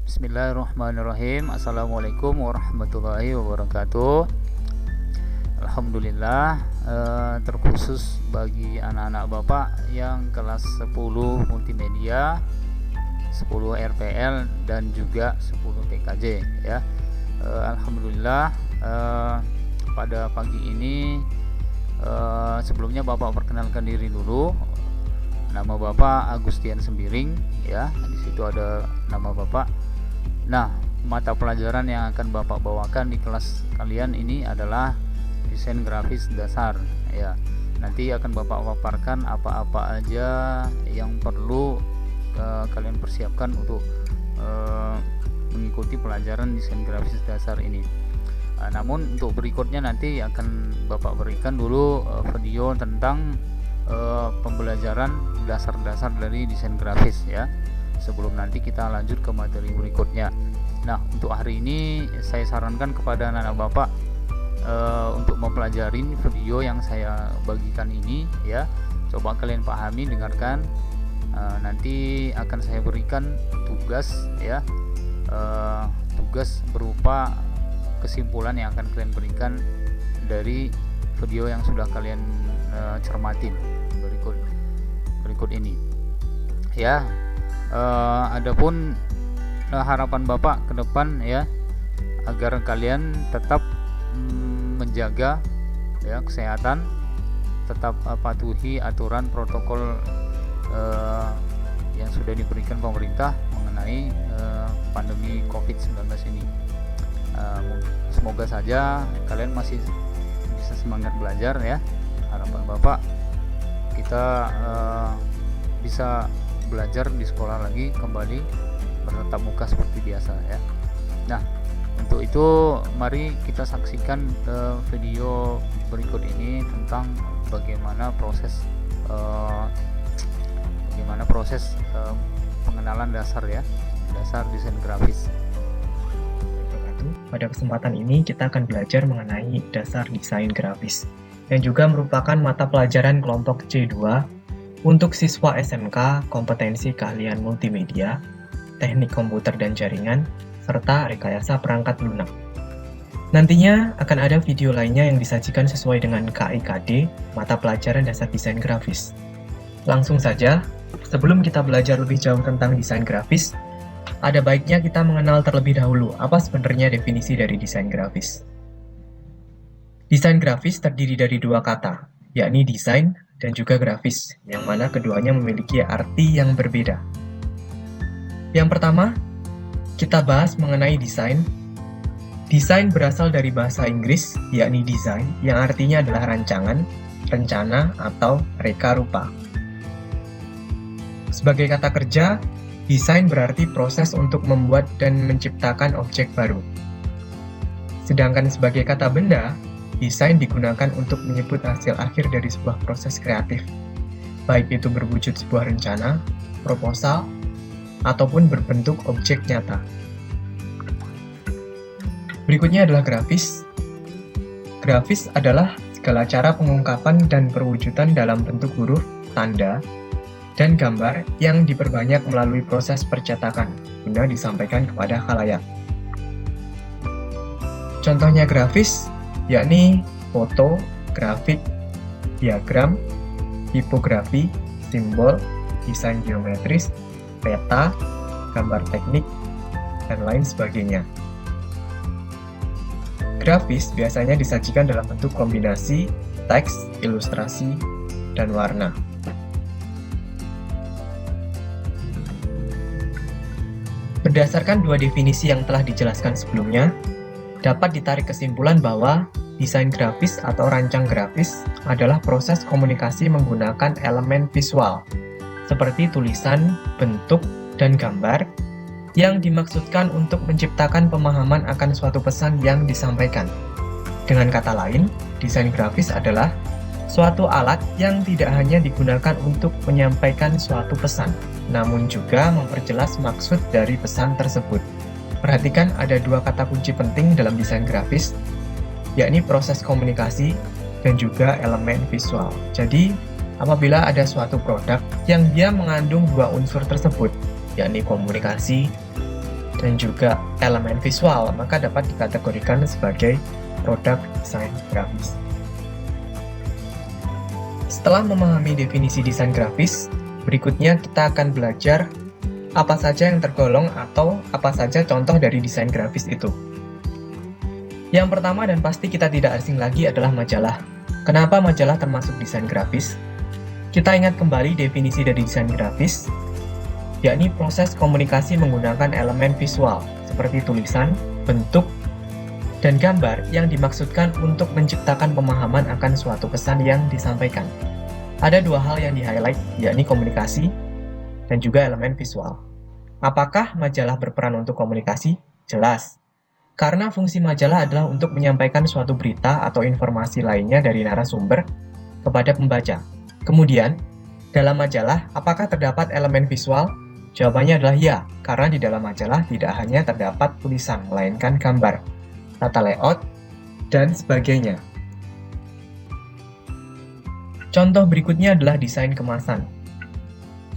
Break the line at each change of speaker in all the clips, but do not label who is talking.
Bismillahirrahmanirrahim. Assalamualaikum warahmatullahi wabarakatuh. Alhamdulillah, terkhusus bagi anak-anak Bapak yang kelas 10 multimedia, 10 RPL dan juga 10 TKJ ya. Alhamdulillah, pada pagi ini sebelumnya Bapak perkenalkan diri dulu. Nama Bapak Agustian Sembiring ya. Di situ ada nama Bapak. Nah, mata pelajaran yang akan Bapak bawakan di kelas kalian ini adalah desain grafis dasar ya. Nanti akan Bapak paparkan apa-apa aja yang perlu kalian persiapkan untuk mengikuti pelajaran desain grafis dasar ini. Namun untuk berikutnya nanti akan Bapak berikan dulu video tentang pembelajaran dasar-dasar dari desain grafis ya, sebelum nanti kita lanjut ke materi berikutnya. Nah, untuk hari ini saya sarankan kepada anak-anak Bapak untuk mempelajari video yang saya bagikan ini ya. Coba kalian pahami, dengarkan. Nanti akan saya berikan tugas ya, tugas berupa kesimpulan yang akan kalian berikan dari video yang sudah kalian cermatin berikut ini ya. Adapun harapan Bapak ke depan ya, agar kalian tetap menjaga ya kesehatan, tetap patuhi aturan protokol yang sudah diberikan pemerintah mengenai pandemi COVID-19 ini. Semoga saja kalian masih bisa semangat belajar ya. Harapan Bapak kita bisa belajar di sekolah lagi, kembali bertatap muka seperti biasa ya. Nah, untuk itu mari kita saksikan video berikut ini tentang bagaimana proses pengenalan dasar ya, dasar desain grafis.
Pada kesempatan ini kita akan belajar mengenai dasar desain grafis yang juga merupakan mata pelajaran kelompok C2 untuk siswa SMK kompetensi keahlian multimedia, teknik komputer dan jaringan, serta rekayasa perangkat lunak. Nantinya akan ada video lainnya yang disajikan sesuai dengan KIKD, mata pelajaran dasar desain grafis. Langsung saja, sebelum kita belajar lebih jauh tentang desain grafis, ada baiknya kita mengenal terlebih dahulu apa sebenarnya definisi dari desain grafis. Desain grafis terdiri dari dua kata, yakni desain dan juga grafis, yang mana keduanya memiliki arti yang berbeda. Yang pertama, kita bahas mengenai desain. Desain berasal dari bahasa Inggris, yakni design, yang artinya adalah rancangan, rencana, atau reka rupa. Sebagai kata kerja, desain berarti proses untuk membuat dan menciptakan objek baru. Sedangkan sebagai kata benda, desain digunakan untuk menyebut hasil akhir dari sebuah proses kreatif, baik itu berwujud sebuah rencana, proposal, ataupun berbentuk objek nyata. Berikutnya adalah grafis. Grafis adalah segala cara pengungkapan dan perwujudan dalam bentuk huruf, tanda, dan gambar yang diperbanyak melalui proses percetakan guna disampaikan kepada khalayak. Contohnya grafis yakni foto, grafik, diagram, tipografi, simbol, desain geometris, peta, gambar teknik, dan lain sebagainya. Grafis biasanya disajikan dalam bentuk kombinasi teks, ilustrasi, dan warna. Berdasarkan dua definisi yang telah dijelaskan sebelumnya, dapat ditarik kesimpulan bahwa desain grafis atau rancang grafis adalah proses komunikasi menggunakan elemen visual, seperti tulisan, bentuk, dan gambar, yang dimaksudkan untuk menciptakan pemahaman akan suatu pesan yang disampaikan. Dengan kata lain, desain grafis adalah suatu alat yang tidak hanya digunakan untuk menyampaikan suatu pesan, namun juga memperjelas maksud dari pesan tersebut. Perhatikan ada dua kata kunci penting dalam desain grafis, yakni proses komunikasi dan juga elemen visual. Jadi, apabila ada suatu produk yang dia mengandung dua unsur tersebut, yakni komunikasi dan juga elemen visual, maka dapat dikategorikan sebagai produk desain grafis. Setelah memahami definisi desain grafis, berikutnya kita akan belajar apa saja yang tergolong atau apa saja contoh dari desain grafis itu. Yang pertama dan pasti kita tidak asing lagi adalah majalah. Kenapa majalah termasuk desain grafis? Kita ingat kembali definisi dari desain grafis, yakni proses komunikasi menggunakan elemen visual seperti tulisan, bentuk, dan gambar yang dimaksudkan untuk menciptakan pemahaman akan suatu pesan yang disampaikan. Ada dua hal yang di-highlight, yakni komunikasi dan juga elemen visual. Apakah majalah berperan untuk komunikasi? Jelas. Karena fungsi majalah adalah untuk menyampaikan suatu berita atau informasi lainnya dari narasumber kepada pembaca. Kemudian, dalam majalah, apakah terdapat elemen visual? Jawabannya adalah ya, karena di dalam majalah tidak hanya terdapat tulisan, melainkan gambar, tata layout, dan sebagainya. Contoh berikutnya adalah desain kemasan.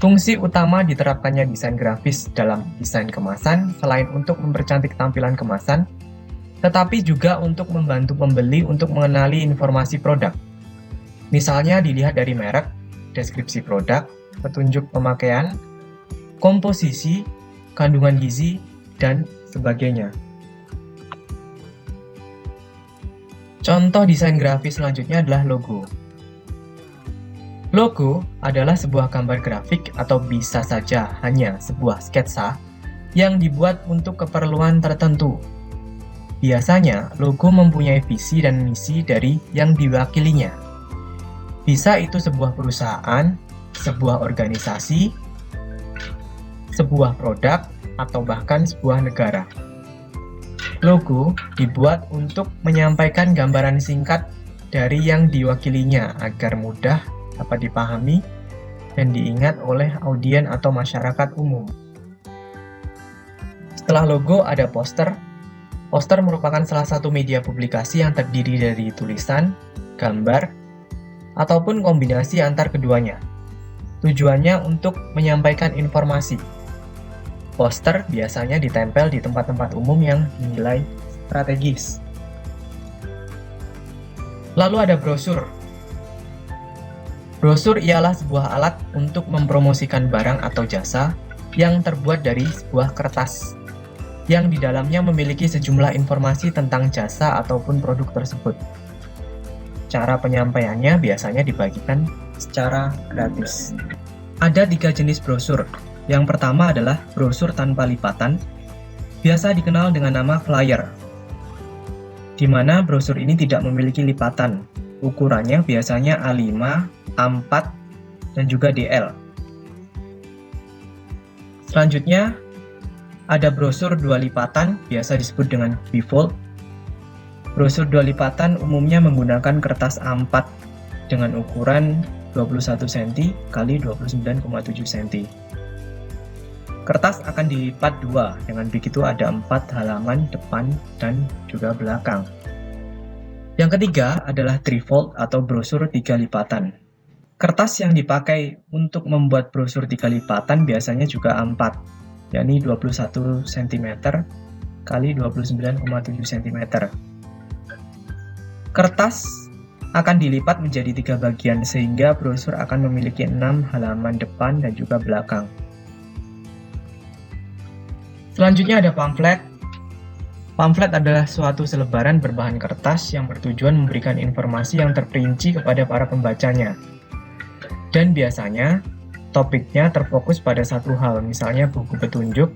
Fungsi utama diterapkannya desain grafis dalam desain kemasan selain untuk mempercantik tampilan kemasan, tetapi juga untuk membantu pembeli untuk mengenali informasi produk. Misalnya dilihat dari merek, deskripsi produk, petunjuk pemakaian, komposisi, kandungan gizi, dan sebagainya. Contoh desain grafis selanjutnya adalah logo. Logo adalah sebuah gambar grafik atau bisa saja hanya sebuah sketsa yang dibuat untuk keperluan tertentu. Biasanya, logo mempunyai visi dan misi dari yang diwakilinya. Bisa itu sebuah perusahaan, sebuah organisasi, sebuah produk, atau bahkan sebuah negara. Logo dibuat untuk menyampaikan gambaran singkat dari yang diwakilinya agar mudah dapat dipahami dan diingat oleh audien atau masyarakat umum. Setelah logo ada poster. Poster merupakan salah satu media publikasi yang terdiri dari tulisan, gambar, ataupun kombinasi antar keduanya. Tujuannya untuk menyampaikan informasi. Poster biasanya ditempel di tempat-tempat umum yang dinilai strategis. Lalu ada brosur. Brosur ialah sebuah alat untuk mempromosikan barang atau jasa yang terbuat dari sebuah kertas, yang di dalamnya memiliki sejumlah informasi tentang jasa ataupun produk tersebut. Cara penyampaiannya biasanya dibagikan secara gratis. Ada 3 jenis brosur. Yang pertama adalah brosur tanpa lipatan, biasa dikenal dengan nama flyer, di mana brosur ini tidak memiliki lipatan. Ukurannya biasanya A5, A4, dan juga DL. Selanjutnya, ada brosur 2 lipatan, biasa disebut dengan bifold. Brosur 2 lipatan umumnya menggunakan kertas A4 dengan ukuran 21 cm x 29,7 cm. Kertas akan dilipat 2, dengan begitu ada 4 halaman depan dan juga belakang. Yang ketiga adalah trifold atau brosur 3 lipatan. Kertas yang dipakai untuk membuat brosur 3 lipatan biasanya juga A4, yakni 21 cm x 29,7 cm. Kertas akan dilipat menjadi 3 bagian sehingga brosur akan memiliki 6 halaman depan dan juga belakang. Selanjutnya ada pamflet. Pamflet adalah suatu selebaran berbahan kertas yang bertujuan memberikan informasi yang terperinci kepada para pembacanya. Dan biasanya, topiknya terfokus pada satu hal, misalnya buku petunjuk,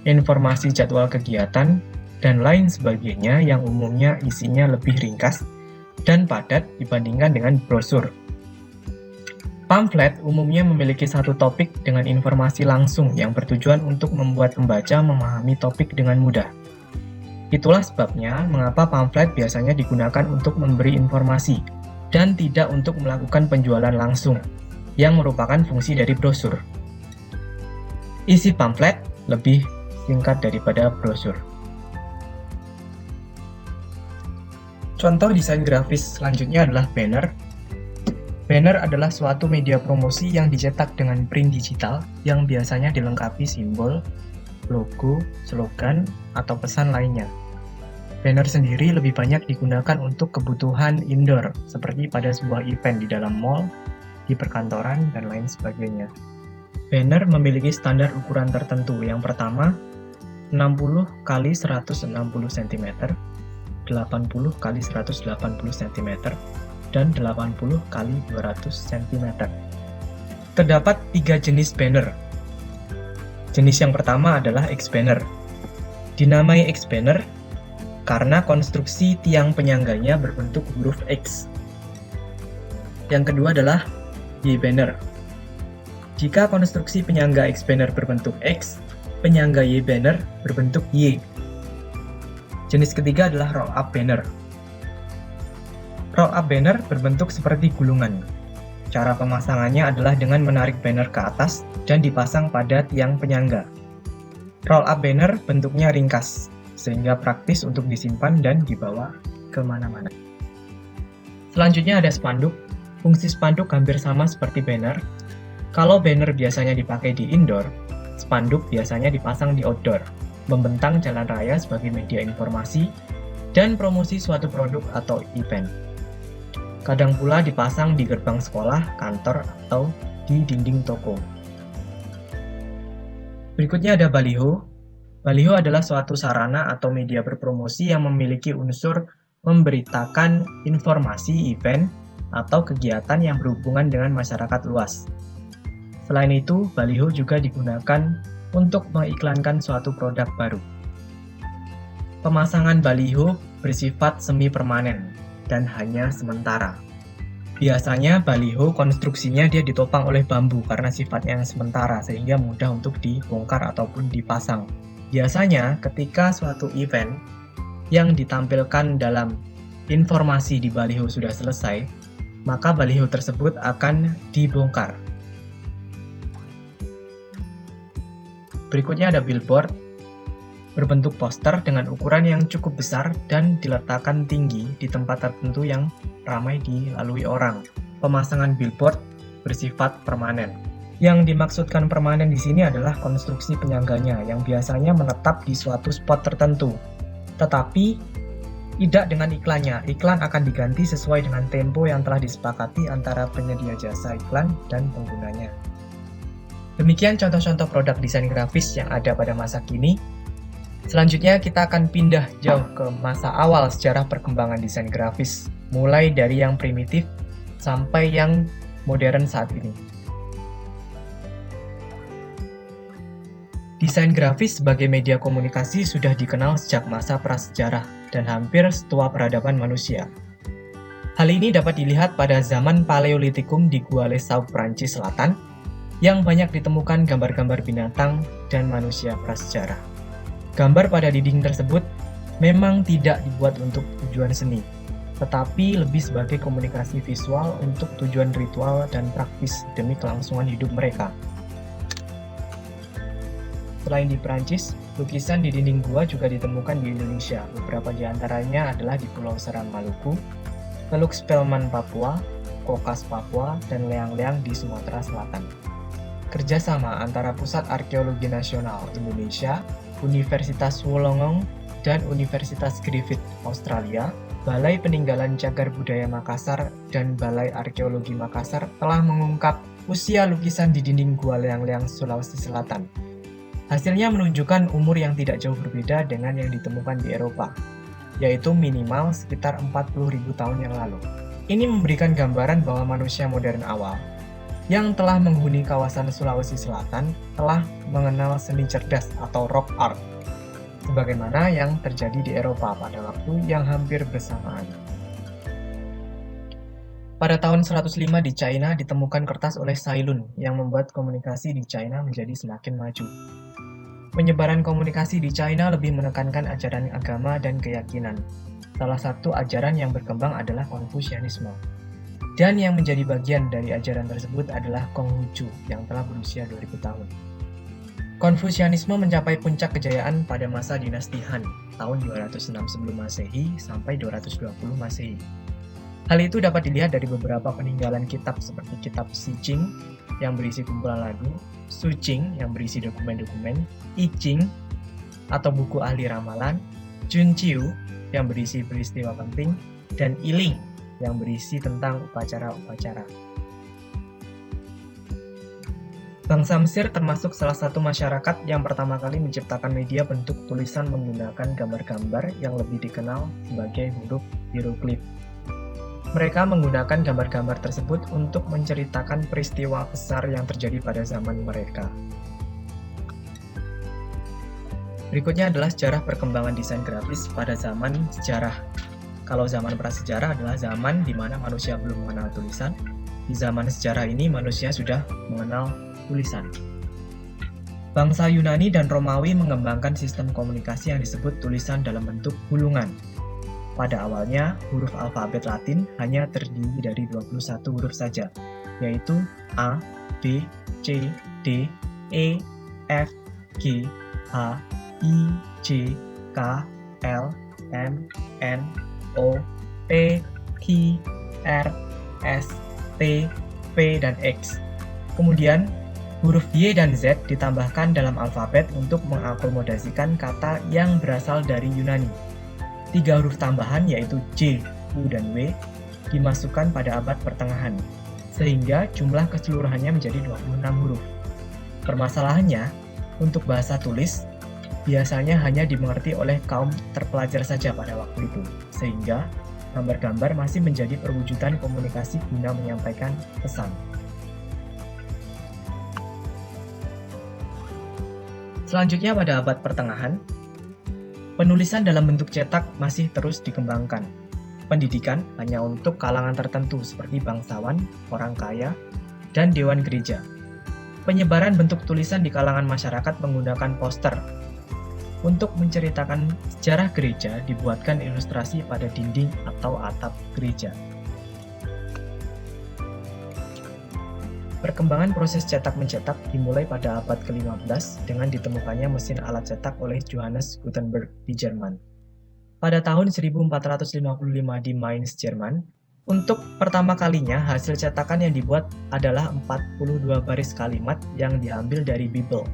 informasi jadwal kegiatan, dan lain sebagainya yang umumnya isinya lebih ringkas dan padat dibandingkan dengan brosur. Pamflet umumnya memiliki satu topik dengan informasi langsung yang bertujuan untuk membuat pembaca memahami topik dengan mudah. Itulah sebabnya mengapa pamflet biasanya digunakan untuk memberi informasi dan tidak untuk melakukan penjualan langsung, yang merupakan fungsi dari brosur. Isi pamflet lebih singkat daripada brosur. Contoh desain grafis selanjutnya adalah banner. Banner adalah suatu media promosi yang dicetak dengan print digital yang biasanya dilengkapi simbol, logo, slogan, atau pesan lainnya. Banner sendiri lebih banyak digunakan untuk kebutuhan indoor, seperti pada sebuah event di dalam mall, di perkantoran, dan lain sebagainya. Banner memiliki standar ukuran tertentu. Yang pertama, 60 x 160 cm, 80 x 180 cm, dan 80 x 200 cm. Terdapat 3 jenis banner. Jenis yang pertama adalah X-banner. Dinamai X-banner karena konstruksi tiang penyangganya berbentuk huruf X. Yang kedua adalah Y-banner. Jika konstruksi penyangga X-banner berbentuk X, penyangga Y-banner berbentuk Y. Jenis ketiga adalah roll-up banner. Roll-up banner berbentuk seperti gulungan. Cara pemasangannya adalah dengan menarik banner ke atas dan dipasang pada tiang penyangga. Roll-up banner bentuknya ringkas, sehingga praktis untuk disimpan dan dibawa kemana-mana. Selanjutnya ada spanduk. Fungsi spanduk hampir sama seperti banner. Kalau banner biasanya dipakai di indoor, spanduk biasanya dipasang di outdoor, membentang jalan raya sebagai media informasi dan promosi suatu produk atau event. Kadang pula dipasang di gerbang sekolah, kantor, atau di dinding toko. Berikutnya ada baliho. Baliho adalah suatu sarana atau media berpromosi yang memiliki unsur memberitakan informasi event atau kegiatan yang berhubungan dengan masyarakat luas. Selain itu, baliho juga digunakan untuk mengiklankan suatu produk baru. Pemasangan baliho bersifat semi permanen dan hanya sementara. Biasanya baliho konstruksinya dia ditopang oleh bambu karena sifatnya yang sementara sehingga mudah untuk dibongkar ataupun dipasang. Biasanya ketika suatu event yang ditampilkan dalam informasi di baliho sudah selesai, maka baliho tersebut akan dibongkar. Berikutnya ada billboard, berbentuk poster dengan ukuran yang cukup besar dan diletakkan tinggi di tempat tertentu yang ramai dilalui orang. Pemasangan billboard bersifat permanen. Yang dimaksudkan permanen di sini adalah konstruksi penyangganya yang biasanya menetap di suatu spot tertentu. Tetapi tidak dengan iklannya. Iklan akan diganti sesuai dengan tempo yang telah disepakati antara penyedia jasa iklan dan penggunanya. Demikian contoh-contoh produk desain grafis yang ada pada masa kini. Selanjutnya kita akan pindah jauh ke masa awal sejarah perkembangan desain grafis, mulai dari yang primitif sampai yang modern saat ini. Desain grafis sebagai media komunikasi sudah dikenal sejak masa prasejarah dan hampir setua peradaban manusia. Hal ini dapat dilihat pada zaman Paleolitikum di Gua Lesau, Prancis Selatan, yang banyak ditemukan gambar-gambar binatang dan manusia prasejarah. Gambar pada dinding tersebut memang tidak dibuat untuk tujuan seni, tetapi lebih sebagai komunikasi visual untuk tujuan ritual dan praktis demi kelangsungan hidup mereka. Selain di Prancis, lukisan di dinding gua juga ditemukan di Indonesia. Beberapa di antaranya adalah di Pulau Seram, Maluku, Teluk Spelman, Papua, Kokas, Papua, dan leang-leang di Sumatera Selatan. Kerjasama antara Pusat Arkeologi Nasional Indonesia, Universitas Wollongong, dan Universitas Griffith, Australia, Balai Peninggalan Cagar Budaya Makassar, dan Balai Arkeologi Makassar telah mengungkap usia lukisan di dinding Gua Leang-leang, Sulawesi Selatan. Hasilnya menunjukkan umur yang tidak jauh berbeda dengan yang ditemukan di Eropa, yaitu minimal sekitar 40.000 tahun yang lalu. Ini memberikan gambaran bahwa manusia modern awal yang telah menghuni kawasan Sulawesi Selatan telah mengenal seni cerdas atau rock art, sebagaimana yang terjadi di Eropa pada waktu yang hampir bersamaan. Pada tahun 105 di China ditemukan kertas oleh Cai Lun yang membuat komunikasi di China menjadi semakin maju. Penyebaran komunikasi di China lebih menekankan ajaran agama dan keyakinan. Salah satu ajaran yang berkembang adalah Konfusianisme. Dan yang menjadi bagian dari ajaran tersebut adalah Konghucu yang telah berusia 2000 tahun. Konfusianisme mencapai puncak kejayaan pada masa dinasti Han, tahun 206 sebelum Masehi sampai 220 Masehi. Hal itu dapat dilihat dari beberapa peninggalan kitab seperti kitab Sijing yang berisi kumpulan lagu, Sucing yang berisi dokumen-dokumen, I Ching atau buku ahli ramalan, Junqiu yang berisi peristiwa penting, dan Iling yang berisi tentang upacara-upacara. Bangsa Mesir termasuk salah satu masyarakat yang pertama kali menciptakan media bentuk tulisan menggunakan gambar-gambar yang lebih dikenal sebagai huruf hieroglif. Mereka menggunakan gambar-gambar tersebut untuk menceritakan peristiwa besar yang terjadi pada zaman mereka. Berikutnya adalah sejarah perkembangan desain grafis pada zaman sejarah. Kalau zaman prasejarah adalah zaman di mana manusia belum mengenal tulisan. Di zaman sejarah ini manusia sudah mengenal tulisan. Bangsa Yunani dan Romawi mengembangkan sistem komunikasi yang disebut tulisan dalam bentuk bulungan. Pada awalnya, huruf alfabet Latin hanya terdiri dari 21 huruf saja, yaitu A, B, C, D, E, F, G, H, I, J, K, L, M, N, O, P, Q, R, S, T, V, dan X. Kemudian, huruf Y dan Z ditambahkan dalam alfabet untuk mengakomodasikan kata yang berasal dari Yunani. 3 huruf tambahan yaitu J, U, dan W dimasukkan pada abad pertengahan, sehingga jumlah keseluruhannya menjadi 26 huruf. Permasalahannya, untuk bahasa tulis, biasanya hanya dimengerti oleh kaum terpelajar saja pada waktu itu, sehingga gambar-gambar masih menjadi perwujudan komunikasi guna menyampaikan pesan. Selanjutnya pada abad pertengahan, penulisan dalam bentuk cetak masih terus dikembangkan. Pendidikan hanya untuk kalangan tertentu seperti bangsawan, orang kaya, dan dewan gereja. Penyebaran bentuk tulisan di kalangan masyarakat menggunakan poster. Untuk menceritakan sejarah gereja dibuatkan ilustrasi pada dinding atau atap gereja. Perkembangan proses cetak-mencetak dimulai pada abad ke-15 dengan ditemukannya mesin alat cetak oleh Johannes Gutenberg di Jerman. Pada tahun 1455 di Mainz, Jerman, untuk pertama kalinya hasil cetakan yang dibuat adalah 42 baris kalimat yang diambil dari Bible,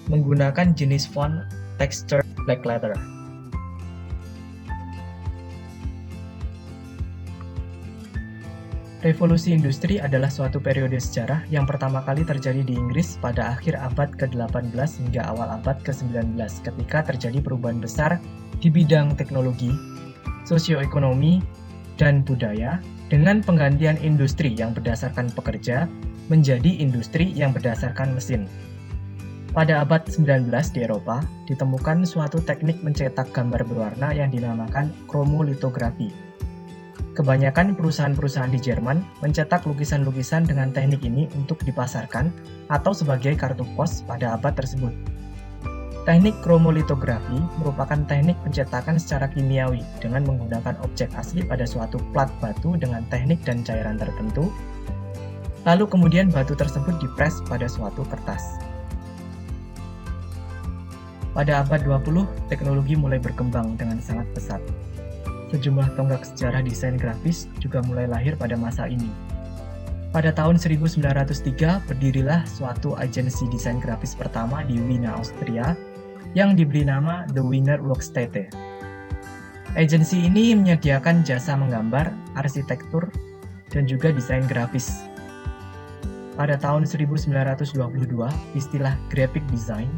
menggunakan jenis font texture black letter. Revolusi industri adalah suatu periode sejarah yang pertama kali terjadi di Inggris pada akhir abad ke-18 hingga awal abad ke-19 ketika terjadi perubahan besar di bidang teknologi, sosioekonomi, dan budaya dengan penggantian industri yang berdasarkan pekerja menjadi industri yang berdasarkan mesin. Pada abad 19 di Eropa, ditemukan suatu teknik mencetak gambar berwarna yang dinamakan kromolitografi. Kebanyakan perusahaan-perusahaan di Jerman mencetak lukisan-lukisan dengan teknik ini untuk dipasarkan atau sebagai kartu pos pada abad tersebut. Teknik kromolitografi merupakan teknik pencetakan secara kimiawi dengan menggunakan objek asli pada suatu plat batu dengan teknik dan cairan tertentu, lalu kemudian batu tersebut dipres pada suatu kertas. Pada abad 20, teknologi mulai berkembang dengan sangat pesat. Sejumlah tonggak sejarah desain grafis juga mulai lahir pada masa ini. Pada tahun 1903, berdirilah suatu agensi desain grafis pertama di Wiener, Austria, yang diberi nama The Wiener Werkstätte. Agensi ini menyediakan jasa menggambar, arsitektur, dan juga desain grafis. Pada tahun 1922, istilah graphic design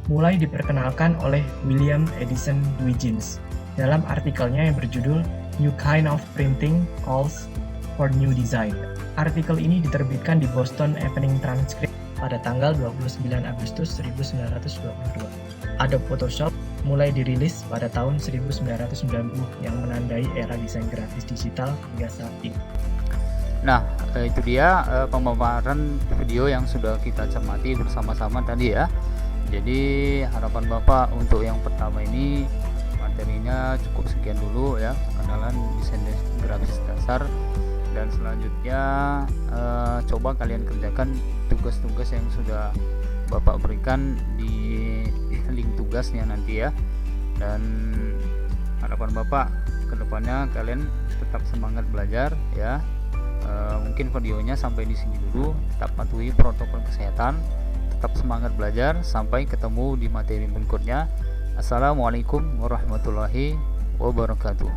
mulai diperkenalkan oleh William Addison Huygens dalam artikelnya yang berjudul New Kind of Printing Calls for New Design. Artikel ini diterbitkan di Boston Evening Transcript pada tanggal 29 Agustus 1922. Adobe Photoshop mulai dirilis pada tahun 1990 yang menandai era desain grafis digital hingga saat ini.
Nah, itu dia pemaparan video yang sudah kita cermati bersama-sama tadi ya. Jadi harapan Bapak untuk yang pertama ini materinya cukup sekian dulu ya, pengenalan desain grafis dasar, dan selanjutnya coba kalian kerjakan tugas-tugas yang sudah Bapak berikan di link tugasnya nanti ya. Dan harapan Bapak kedepannya kalian tetap semangat belajar ya. Mungkin videonya sampai di sini dulu. Tetap patuhi protokol kesehatan, tetap semangat belajar. Sampai ketemu di materi berikutnya. Assalamualaikum warahmatullahi wabarakatuh.